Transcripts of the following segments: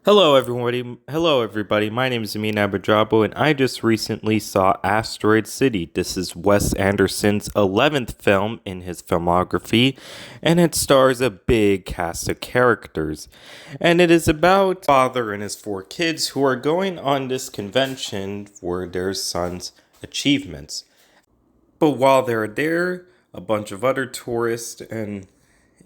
Hello everybody. Hello everybody. My name is Ameen Abedrabbo and I just recently saw Asteroid City. This is Wes Anderson's 11th film in his filmography and it stars a big cast of characters. And it is about a father and his four kids who are going on this convention for their son's achievements. But while they're there, a bunch of other tourists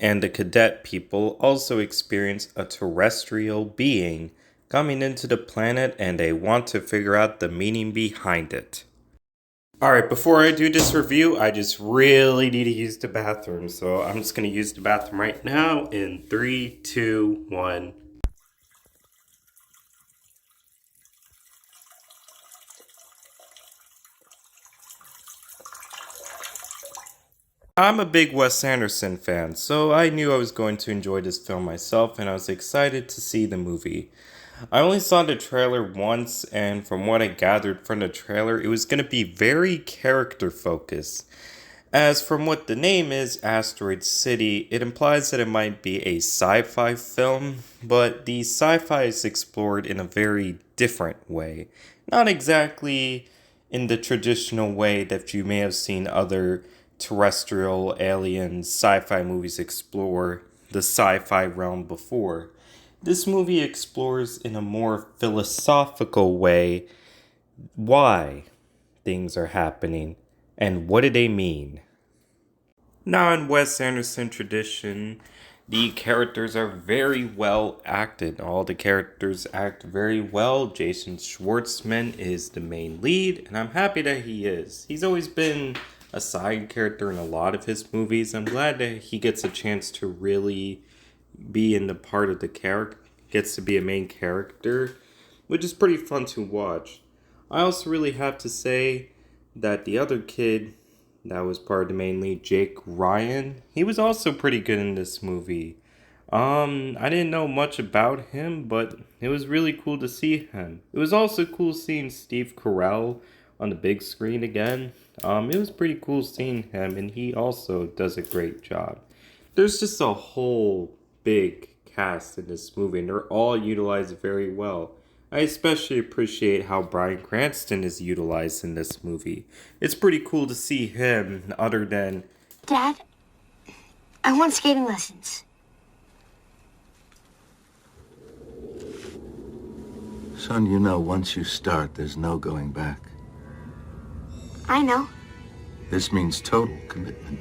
and the cadet people also experience a terrestrial being coming into the planet and they want to figure out the meaning behind it. Alright, before I do this review, I just really need to use the bathroom. So I'm just going to use the bathroom right now in 3, 2, 1. I'm a big Wes Anderson fan, so I knew I was going to enjoy this film myself and I was excited to see the movie. I only saw the trailer once, and from what I gathered from the trailer, it was going to be very character focused. As from what the name is, Asteroid City, it implies that it might be a sci-fi film, but the sci-fi is explored in a very different way. Not exactly in the traditional way that you may have seen other terrestrial alien sci-fi movies explore the sci-fi realm before. This movie explores in a more philosophical way why things are happening and what do they mean. Now, in Wes Anderson tradition, the characters are very well acted. All the characters act very well. Jason Schwartzman is the main lead, and I'm happy that he is. He's always been a side character in a lot of his movies. I'm glad that he gets a chance to really be in the part of the character, gets to be a main character, which is pretty fun to watch. I also really have to say that the other kid that was part of the main lead, Jake Ryan, he was also pretty good in this movie. I didn't know much about him, but it was really cool to see him. It was also cool seeing Steve Carell on the big screen again. It was pretty cool seeing him, and he also does a great job. There's just a whole big cast in this movie, and they're all utilized very well. I especially appreciate how Bryan Cranston is utilized in this movie. It's pretty cool to see him, other than... Dad, I want skating lessons. Son, you know, once you start, there's no going back. I know. This means total commitment.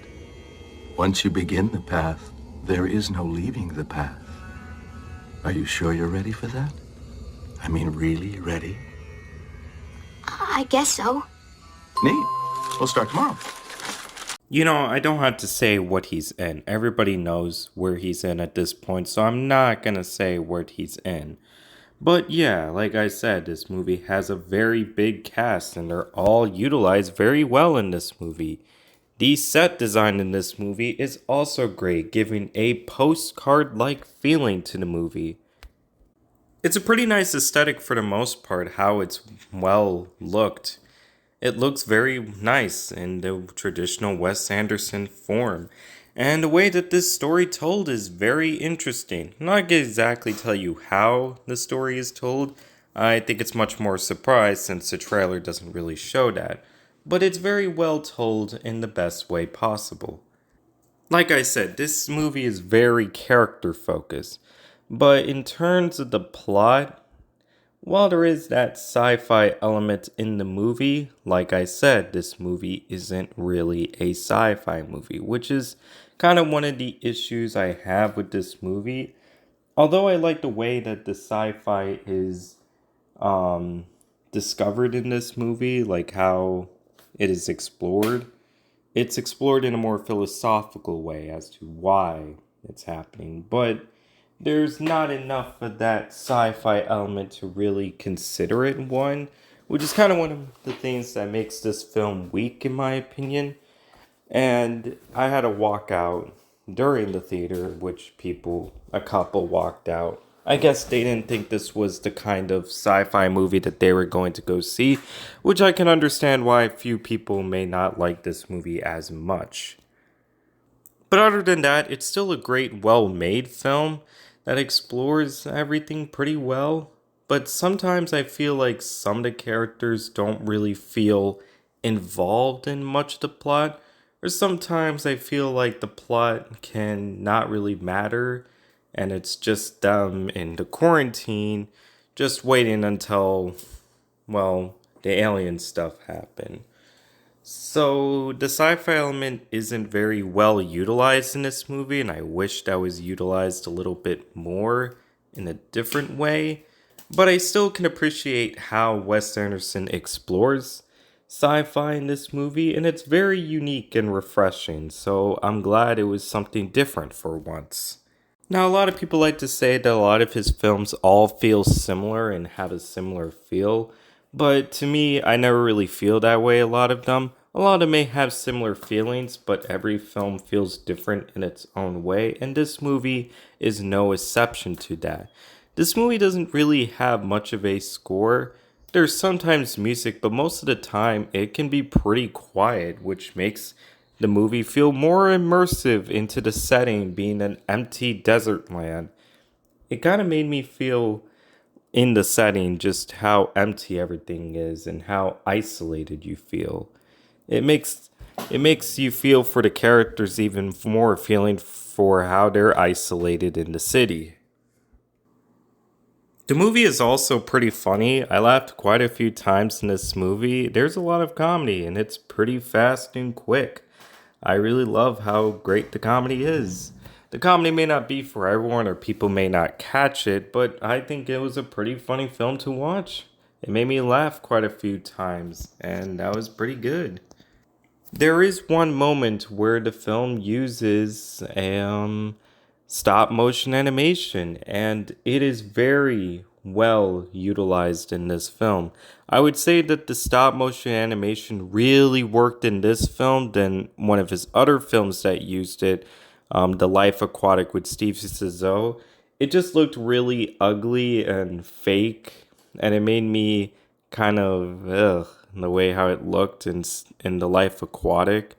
Once you begin the path, there is no leaving the path. Are you sure you're ready for that? I mean, really ready? I guess so. Neat. We'll start tomorrow. You know, I don't have to say what he's in. Everybody knows where he's in at this point, so I'm not gonna say what he's in. But yeah, like I said, this movie has a very big cast and they're all utilized very well in this movie. The set design in this movie is also great, giving a postcard-like feeling to the movie. It's a pretty nice aesthetic for the most part, how it's well looked. It looks very nice in the traditional Wes Anderson form. And the way that this story told is very interesting. I'm not going to exactly tell you how the story is told. I think it's much more surprise since the trailer doesn't really show that. But it's very well told in the best way possible. Like I said, this movie is very character focused. But in terms of the plot, while there is that sci-fi element in the movie, like I said, this movie isn't really a sci-fi movie, which is kind of one of the issues I have with this movie. Although I like the way that the sci-fi is discovered in this movie, like how it is explored, it's explored in a more philosophical way as to why it's happening. But there's not enough of that sci-fi element to really consider it one, which is kind of one of the things that makes this film weak in my opinion. And I had to walk out during the theater, which a couple walked out. I guess they didn't think this was the kind of sci-fi movie that they were going to go see, which I can understand why a few people may not like this movie as much. But other than that, it's still a great, well-made film. that explores everything pretty well. But sometimes I feel like some of the characters don't really feel involved in much of the plot. Or sometimes I feel like the plot can not really matter and it's just them in the quarantine just waiting until, well, the alien stuff happened. So the sci-fi element isn't very well utilized in this movie, and I wish that was utilized a little bit more in a different way. But I still can appreciate how Wes Anderson explores sci-fi in this movie, and it's very unique and refreshing. So I'm glad it was something different for once. Now, a lot of people like to say that a lot of his films all feel similar and have a similar feel, but to me, I never really feel that way. A lot of them. A lot of them may have similar feelings, but every film feels different in its own way, and this movie is no exception to that. This movie doesn't really have much of a score. There's sometimes music, but most of the time it can be pretty quiet, which makes the movie feel more immersive into the setting being an empty desert land. It kind of made me feel in the setting just how empty everything is and how isolated you feel. It makes it makes you feel for the characters even more feeling for how they're isolated in the city. The movie is also pretty funny. I laughed quite a few times in this movie. There's a lot of comedy and it's pretty fast and quick. I really love how great the comedy is. The comedy may not be for everyone or people may not catch it, but I think it was a pretty funny film to watch. It made me laugh quite a few times, and that was pretty good. There is one moment where the film uses stop motion animation, and it is very well utilized in this film. I would say that the stop motion animation really worked in this film than one of his other films that used it, The Life Aquatic with Steve Zissou. It just looked really ugly and fake, and it made me kind of ugh the way how it looked in The Life Aquatic.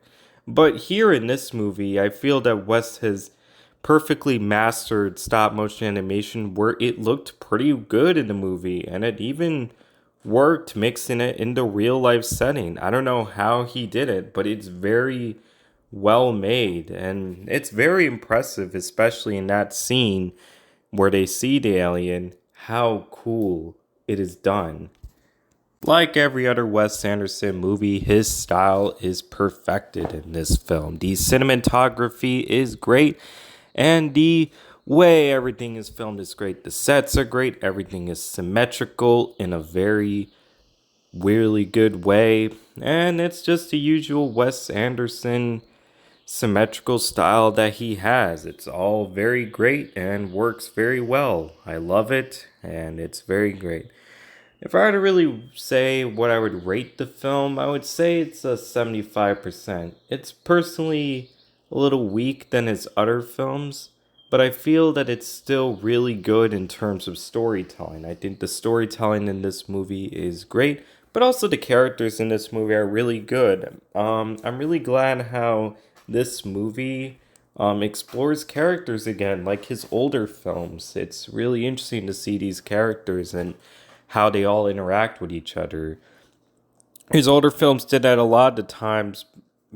But here in this movie, I feel that Wes has perfectly mastered stop motion animation where it looked pretty good in the movie and it even worked mixing it in the real life setting. I don't know how he did it, but it's very well made and it's very impressive, especially in that scene where they see the alien, how cool it is done. Like every other Wes Anderson movie, his style is perfected in this film. The cinematography is great, and the way everything is filmed is great. The sets are great, everything is symmetrical in a very really good way, and it's just the usual Wes Anderson symmetrical style that he has. It's all very great and works very well. I love it, and it's very great. If I were to really say what I would rate the film, I would say it's a 75%. It's personally a little weak than his other films, but I feel that it's still really good in terms of storytelling. I think the storytelling in this movie is great, but also the characters in this movie are really good. I'm really glad how this movie explores characters again, like his older films. It's really interesting to see these characters and how they all interact with each other. His older films did that a lot of the times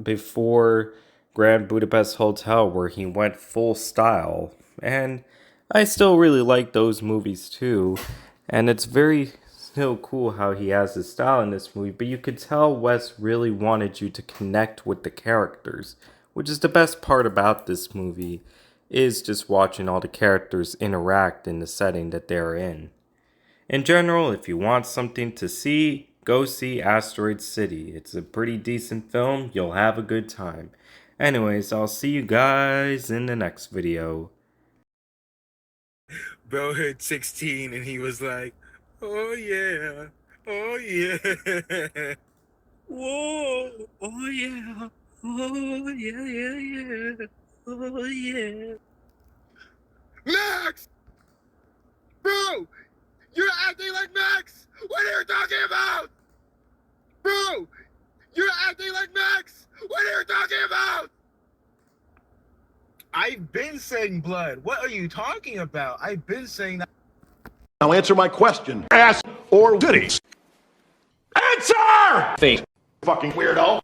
before Grand Budapest Hotel, where he went full style. And I still really like those movies too. And it's very still cool how he has his style in this movie, but you could tell Wes really wanted you to connect with the characters, which is the best part about this movie, is just watching all the characters interact in the setting that they're in. In general, if you want something to see, go see Asteroid City. It's a pretty decent film. You'll have a good time. Anyways, I'll see you guys in the next video. Bro hit 16 and he was like, oh yeah, oh yeah. Whoa, oh yeah, oh yeah, yeah, yeah, oh yeah. Max! Bro, you're acting like Max! What are you talking about? Bro, you're acting like Max! What are you talking about? I've been saying blood. What are you talking about? I've been saying that. Now answer my question. Ass or goodies? Answer! Face. Fucking weirdo.